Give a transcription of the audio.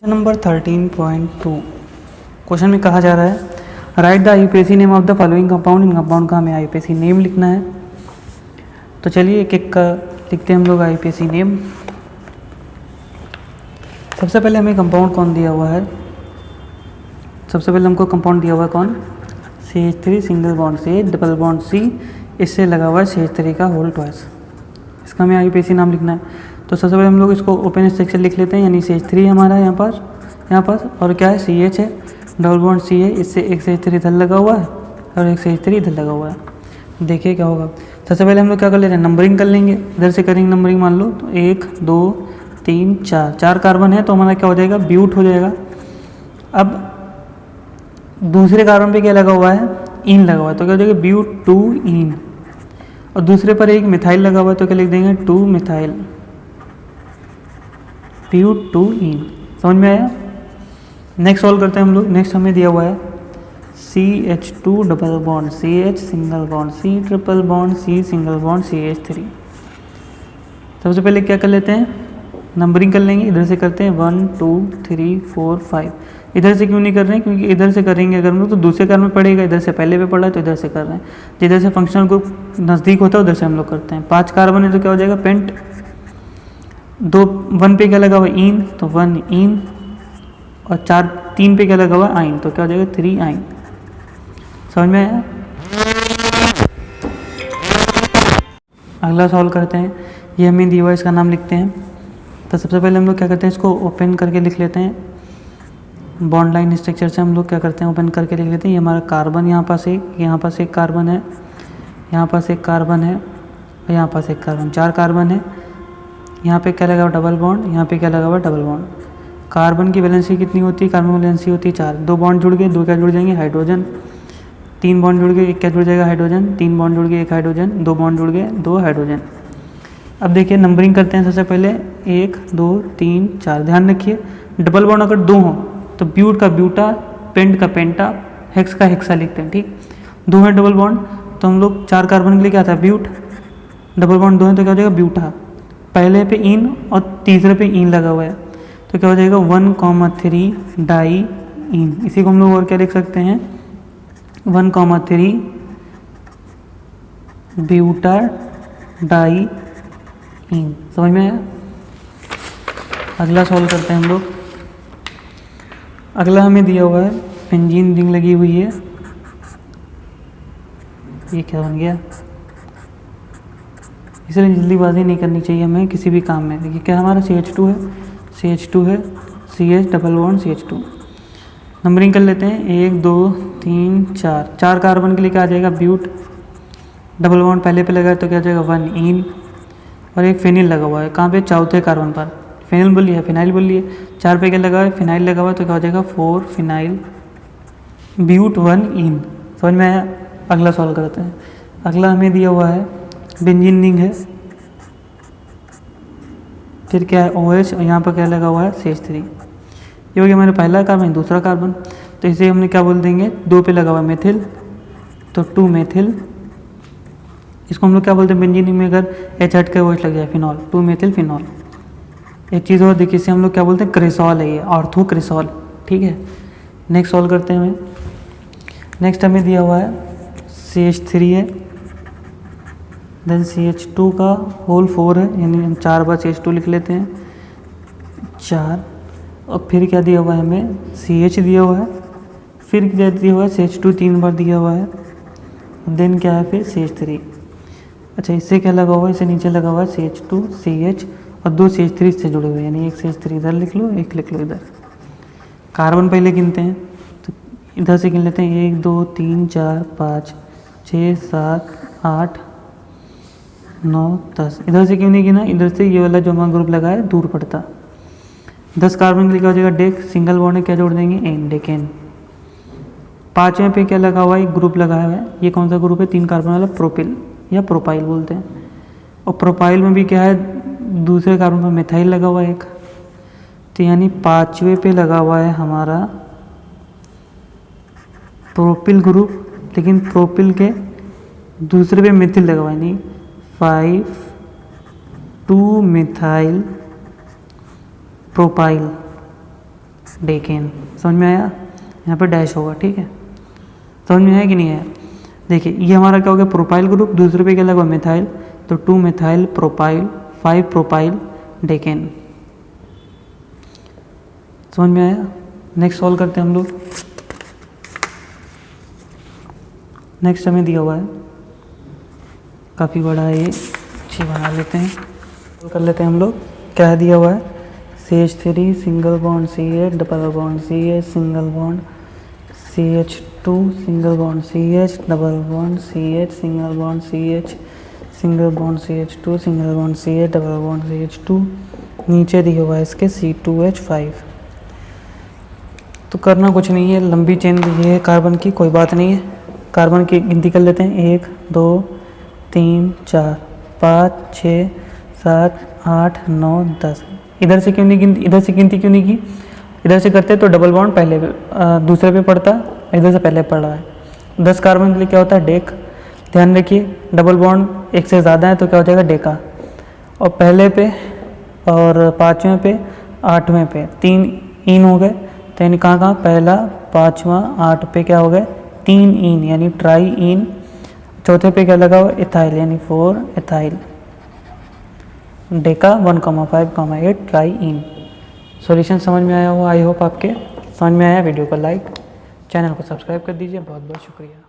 Question number 13.2 question में कहा जा रहा है right the IUPAC name of the following compound. In compound का हमें आईयूपीएसी नेम लिखना है। तो चलिए एक एक का लिखते हैं हम लोग आईयूपीएसी नेम। सबसे पहले हमें कंपाउंड कौन दिया हुआ है, सबसे पहले हमको कंपाउंड दिया हुआ है कौन, CH3 single bond C double bond C, इससे लगा हुआ है CH3 का होल ट्वाइस। इसका हमें आईयूपीएसी नाम लिखना है। तो सबसे पहले हम लोग इसको ओपन स्ट्रक्चर लिख लेते हैं, यानी CH3 हमारा यहाँ पर और क्या है CH है, डबल बॉन्ड C है, इससे एक CH3 इधर लगा हुआ है और एक CH3 इधर लगा हुआ है। देखिए क्या होगा। सबसे पहले हम लोग क्या कर ले रहे हैं, नंबरिंग कर लेंगे। इधर से करेंगे नंबरिंग, मान लो तो 1 2 3 4 कार्बन है तो हमारा क्या हो जाएगा, ब्यूट हो जाएगा। अब दूसरे कार्बन पे क्या लगा हुआ है, इन लगा हुआ है, तो क्या हो जाएगा ब्यूट 2 इन। और दूसरे पर एक मिथाइल लगा हुआ है तो क्या लिख देंगे 2 मिथाइल, ब्यूट 2 इन। समझ में आया। नेक्स्ट सॉल्व करते हैं हम लोग। नेक्स्ट हमें दिया हुआ है CH2 double bond CH single bond C triple bond C single bond CH3। सबसे पहले क्या कर लेते हैं, नंबरिंग कर लेंगे। इधर से करते हैं 1 2 3 4 5। इधर से क्यों नहीं कर रहे हैं, क्योंकि इधर से करेंगे अगर हम लोग तो दूसरे कार्बन में पड़ेगा, इधर से पहले पे पड़ा है तो इधर से कर रहे हैं। जिधर से फंक्शनल ग्रुप नज़दीक होता है उधर से हम लोग करते हैं। 5 कार्बन है तो क्या हो जाएगा पेंट। 1 पे क्या लगा हुआ इन तो 1 इन, और 3 पे क्या लगा हुआ आइन तो क्या हो जाएगा 3 आइन। समझ में आया। अगला सॉल्व करते हैं। ये हमें दिया हुआ है, इसका नाम लिखते हैं। तो सबसे पहले हम लोग क्या करते हैं, इसको ओपन करके लिख लेते हैं। बॉन्ड लाइन स्ट्रक्चर से हम लोग क्या करते हैं, ओपन करके लिख लेते हैं। ये हमारा कार्बन, यहाँ पास एक कार्बन है, यहाँ पास एक कार्बन है और यहाँ पास एक कार्बन, 4 कार्बन है। यहाँ पे क्या लगा हुआ डबल बॉन्ड, यहाँ पे क्या लगा हुआ डबल बॉन्ड। कार्बन की वैलेंसी कितनी होती है, कार्बन वैलेंसी होती है 4। 2 बॉन्ड जुड़ गए, 2 क्या जुड़ जाएंगे हाइड्रोजन। 3 बॉन्ड जुड़ गए, 1 क्या जुड़ जाएगा हाइड्रोजन। 3 बॉन्ड जुड़ गए, 1 हाइड्रोजन। 2 बॉन्ड जुड़ गए, 2 हाइड्रोजन। अब देखिए नंबरिंग करते हैं। सबसे पहले 1 2 3 4। ध्यान रखिए डबल बॉन्ड अगर 2 हो तो ब्यूट का ब्यूटा, पेंट का पेंटा, हेक्स का हेक्सा लिखते हैं। ठीक, 2 है डबल बॉन्ड तो हम लोग 4 कार्बन के लिए क्या था ब्यूट, डबल बॉन्ड 2 है तो क्या हो जाएगा ब्यूटा। पहले पे इन और तीसरे पे इन लगा हुआ है तो क्या हो जाएगा 1,3 डाई इन। इसी को हम लोग और क्या लिख सकते हैं 1,3 ब्यूटा डाई इन। समझ में आया। अगला सॉल्व करते हैं हम लोग। अगला हमें दिया हुआ है बेंजीन रिंग लगी हुई है। ये क्या बन गया, इसलिए जल्दीबाजी नहीं करनी चाहिए हमें किसी भी काम में। देखिए क्या हमारा CH2 है, CH double bond CH2। Numbering कर लेते हैं 1 2 3 4। 4 कार्बन के लिए क्या आ जाएगा ब्यूट, डबल बॉन्ड पहले पे लगा है तो क्या आ जाएगा 1 इन, और एक फिनाइल लगा हुआ है कहाँ पे, चौथे कार्बन पर। फिनाइल बोलिए, फिनाइल बोलिए। 4 पे क्या लगा है फिनाइल लगा हुआ है तो क्या हो जाएगा 4 फिनाइल, ब्यूट 1 इन। समझ में आया। अगला सॉल्व करते हैं। अगला हमें दिया हुआ है बेंजीन रिंग है, फिर क्या है OH और यहाँ पर क्या लगा हुआ है CH3। ये हो गया हमारा पहला कार्बन, दूसरा कार्बन। तो इसे हमने क्या बोल देंगे, 2 पे लगा हुआ है मेथिल तो 2 मेथिल। इसको हम लोग क्या बोलते हैं बेंजीन रिंग में अगर H हट के OH लग जाए फिनॉल, 2 मेथिल फिनॉल। एक चीज़ और देखिए, इसे हम लोग क्या बोलते हैं क्रिसॉल है, ये ऑर्थो क्रिसॉल। ठीक है, नेक्स्ट सॉल्व करते हैं हमें। नेक्स्ट हमें दिया हुआ है CH3 है, देन CH2 का होल 4 है, यानी हम 4 बार CH2 लिख लेते हैं 4। और फिर क्या दिया हुआ है हमें CH दिया हुआ है, फिर क्या दिया हुआ है CH2 3 बार दिया हुआ है, देन क्या है फिर CH3। अच्छा इससे क्या लगा हुआ है, इससे नीचे लगा हुआ है CH2 CH और 2 CH3 इससे जुड़े हुए हैं, यानी एक CH3 इधर लिख लो, एक लिख लो इधर। कार्बन पहले गिनते हैं तो इधर से गिन लेते हैं 1 2 3 4 5 6 7 8 9 10। इधर से क्यों नहीं गिना, इधर से ये वाला जो हमारा ग्रुप लगा है दूर पड़ता। 10 कार्बन के लिए क्या हो जाएगा डेक, सिंगल बॉन्ड है क्या जोड़ देंगे एन, डेकेन। 5वें पे क्या लगा हुआ है, एक ग्रुप लगा हुआ है। ये कौन सा ग्रुप है, 3 कार्बन वाला प्रोपिल या प्रोपाइल बोलते हैं। और प्रोपाइल में भी क्या है, दूसरे कार्बन पर मिथाइल लगा हुआ है एक, तो यानी 5वें पे लगा हुआ है हमारा प्रोपिल ग्रुप, लेकिन प्रोपिल के दूसरे पे मिथिल लगा हुआ है, यानी 5 2 मिथाइल प्रोपाइल। डेकेन। समझ में आया? यहाँ पर डैश होगा, ठीक है। समझ में आया कि नहीं आया? देखिए ये हमारा क्या हो गया, प्रोपाइल ग्रुप। दूसरे पे क्या लगा, मिथाइल, तो 2 मिथाइल प्रोपाइल 5 प्रोपाइल डेकेन। समझ में आया? नेक्स्ट सॉल्व करते हैं हम लोग। नेक्स्ट हमें दिया हुआ है, काफ़ी बड़ा है ये, अच्छी बना लेते हैं, कर लेते हैं हम लोग। क्या है दिया हुआ है, CH3 single bond CH double bond CH single bond CH2 single bond CH double bond CH single bond CH single bond CH2 single bond CH double bond CH2। नीचे दिया हुआ है इसके C2H5। तो करना कुछ नहीं है, लंबी चेन दी है कार्बन की, कोई बात नहीं है। कार्बन की गिनती कर लेते हैं, 1 2 3 4 5 6 7 8 9 10। इधर से क्यों नहीं गिनती, इधर से गिनती क्यों नहीं की? इधर से करते तो डबल बॉन्ड पहले दूसरे पे पड़ता, इधर से पहले पड़ रहा है। 10 कार्बन के लिए क्या होता है, डेक। ध्यान रखिए डबल बॉन्ड एक से ज़्यादा है तो क्या हो जाएगा, डेका। और पहले पे और पाँचवें पे 8वें पे 3 इन हो गए, तो यानी कहाँ कहाँ, पहला 5वां 8 पे क्या हो गए, 3 इन यानी ट्राई इन। चौथे पे क्या लगा हुआ, इथाइल यानी 4 ethyl. Deka 1,5,8 try in. Solution समझ में आया हो, आई होप आपके समझ में आया। वीडियो को लाइक, चैनल को सब्सक्राइब कर दीजिए। बहुत बहुत शुक्रिया।